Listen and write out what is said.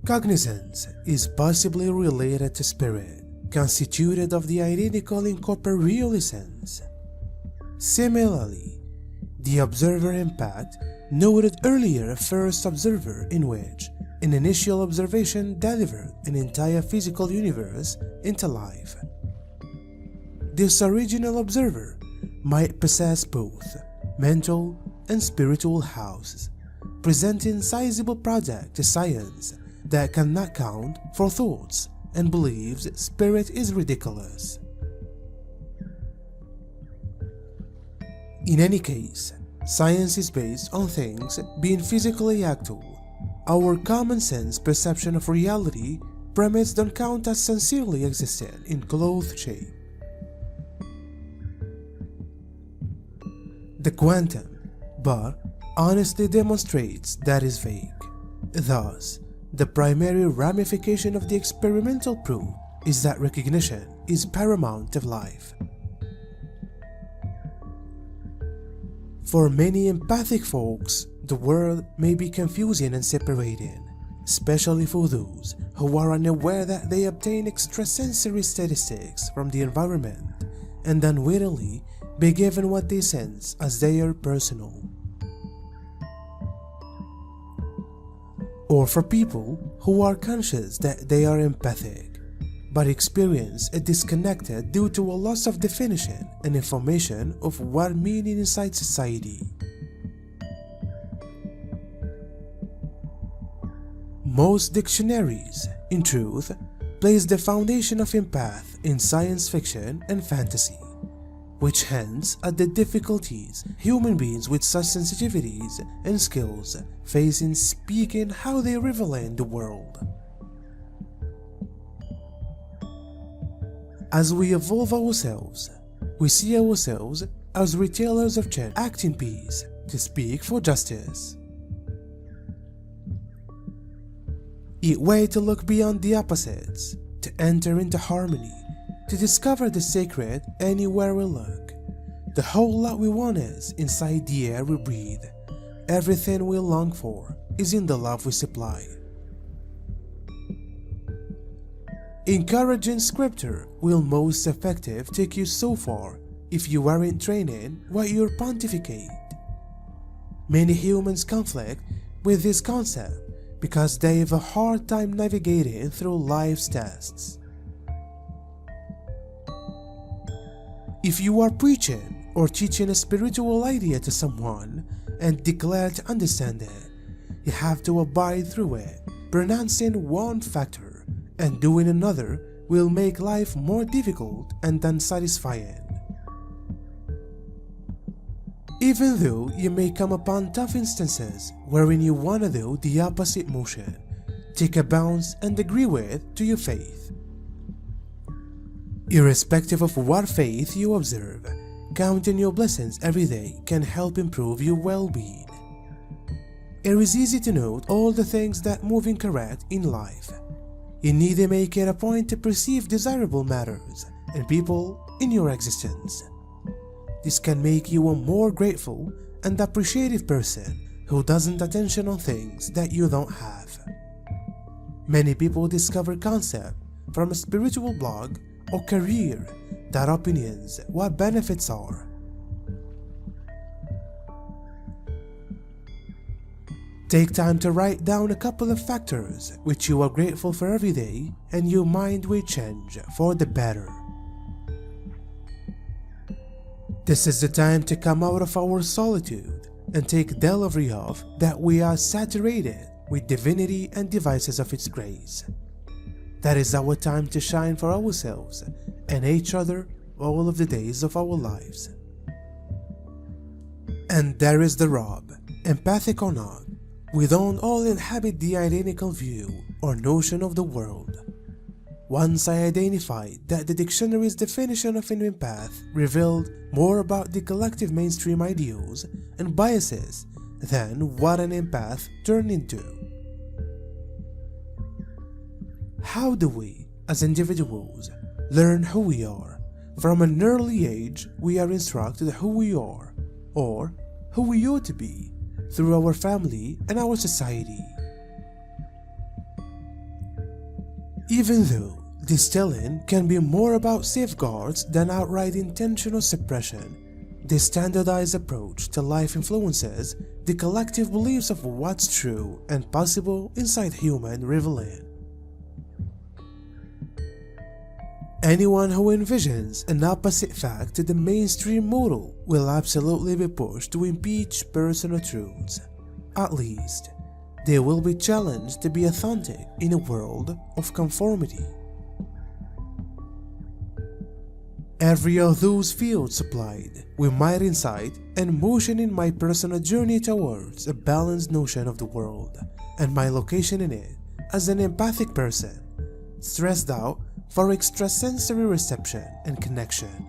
Cognizance is possibly related to spirit, constituted of the identical incorporeal essence. Similarly, the observer impact noted earlier a first observer in which an initial observation delivered an entire physical universe into life. This original observer might possess both mental and spiritual houses, presenting sizable project to science that cannot count for thoughts and believes spirit is ridiculous. In any case, science is based on things being physically actual. Our common sense perception of reality permits don't count as sincerely existing in clothed shape. The quantum, but honestly demonstrates that is vague. Thus, the primary ramification of the experimental proof is that recognition is paramount of life. For many empathic folks, the world may be confusing and separating, especially for those who are unaware that they obtain extrasensory statistics from the environment and unwittingly be given what they sense as their personal. Or for people who are conscious that they are empathic, but experience a disconnected due to a loss of definition and information of what meaning inside society. Most dictionaries, in truth, place the foundation of empath in science fiction and fantasy, which hints at the difficulties human beings with such sensitivities and skills face in speaking how they revel in the world. As we evolve ourselves, we see ourselves as retailers of change, acting peace to speak for justice. Each way to look beyond the opposites, to enter into harmony, to discover the sacred anywhere we look. The whole lot we want is inside the air we breathe. Everything we long for is in the love we supply. Encouraging scripture will most effective take you so far if you aren't training what you pontificate. Many humans conflict with this concept because they have a hard time navigating through life's tests. If you are preaching or teaching a spiritual idea to someone and declare to understand it, you have to abide through it. Pronouncing one factor and doing another will make life more difficult and unsatisfying. Even though you may come upon tough instances wherein you want to do the opposite motion, take a bounce and agree with to your faith. Irrespective of what faith you observe, counting your blessings every day can help improve your well-being. It is easy to note all the things that move incorrect in life. You need to make it a point to perceive desirable matters and people in your existence. This can make you a more grateful and appreciative person who doesn't attention on things that you don't have. Many people discover concept from a spiritual blog or career that opinions what benefits are. Take time to write down a couple of factors which you are grateful for every day, and your mind will change for the better. This is the time to come out of our solitude and take delivery of that we are saturated with divinity and devices of its grace. That is our time to shine for ourselves and each other all of the days of our lives. And there is the rub, empathic or not, we don't all inhabit the identical view or notion of the world. Once I identified that the dictionary's definition of an empath revealed more about the collective mainstream ideals and biases than what an empath turned into. How do we, as individuals, learn who we are. From an early age, we are instructed who we are, or who we ought to be, through our family and our society. Even though this telling can be more about safeguards than outright intentional suppression, this standardized approach to life influences the collective beliefs of what's true and possible inside human revealing. Anyone who envisions an opposite fact to the mainstream model will absolutely be pushed to impeach personal truths. At least, they will be challenged to be authentic in a world of conformity. Every of those fields supplied with my insight and motion in my personal journey towards a balanced notion of the world, and my location in it as an empathic person, stressed out for extrasensory reception and connection.